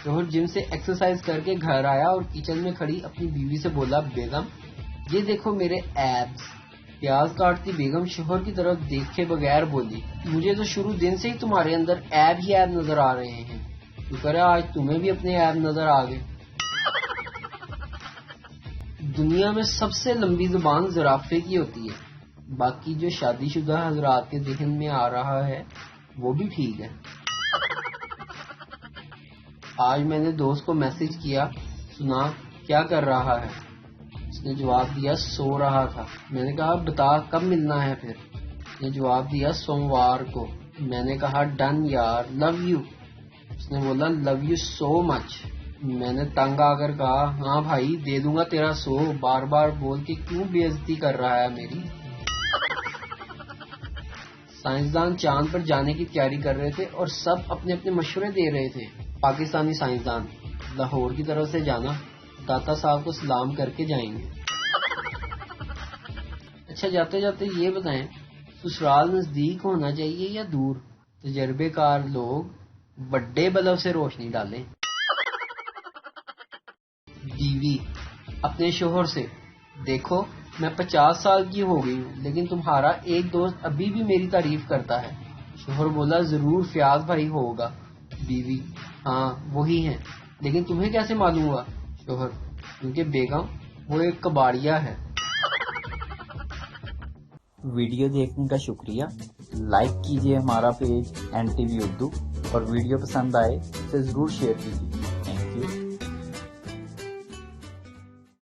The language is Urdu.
شوہر جم سے ایکسرسائز کر کے گھر آیا اور کچن میں کھڑی اپنی بیوی سے بولا، بیگم یہ دیکھو میرے ایبز۔ پیاز کاٹتی بیگم شوہر کی طرف دیکھے بغیر بولی، مجھے تو شروع دن سے ہی تمہارے اندر ایب ہی ایب نظر آ رہے ہیں، شکر ہے آج تمہیں بھی اپنے ایب نظر آ گئے۔ دنیا میں سب سے لمبی زبان زرافے کی ہوتی ہے، باقی جو شادی شدہ حضرات کے ذہن میں آ رہا ہے وہ بھی ٹھیک ہے۔ آج میں نے دوست کو میسج کیا، سنا کیا کر رہا ہے؟ اس نے جواب دیا سو رہا تھا۔ میں نے کہا بتا کب ملنا ہے پھر؟ اس نے جواب دیا سوموار کو۔ میں نے کہا ڈن یار، لو یو۔ اس نے بولا لو یو سو مچ۔ میں نے تنگ آ کر کہا ہاں بھائی دے دوں گا تیرا 100، بار بار بول کے کیوں بے عزتی کر رہا ہے میری؟ سائنسدان چاند پر جانے کی تیاری کر رہے تھے اور سب اپنے اپنے مشورے دے رہے تھے۔ پاکستانی سائنسدان لاہور کی طرف سے جانا، داتا صاحب کو سلام کر کے جائیں گے۔ اچھا جاتے جاتے یہ بتائیں، سسرال نزدیک ہونا چاہیے یا دور؟ تجربے کار لوگ بڑے بلب سے روشنی ڈالیں۔ بیوی اپنے شوہر سے، دیکھو میں 50 سال کی ہو گئی ہوں لیکن تمہارا ایک دوست ابھی بھی میری تعریف کرتا ہے۔ شوہر بولا ضرور فیاض بھائی ہوگا۔ بیوی ہاں وہی ہیں، لیکن تمہیں کیسے معلوم ہوا؟ شوہر کیونکہ بیگم وہ ایک کباڑیا ہے۔ ویڈیو دیکھنے کا شکریہ۔ لائک کیجیے ہمارا پیج NTV اردو، اور ویڈیو پسند آئے اسے ضرور شیئر کیجیے۔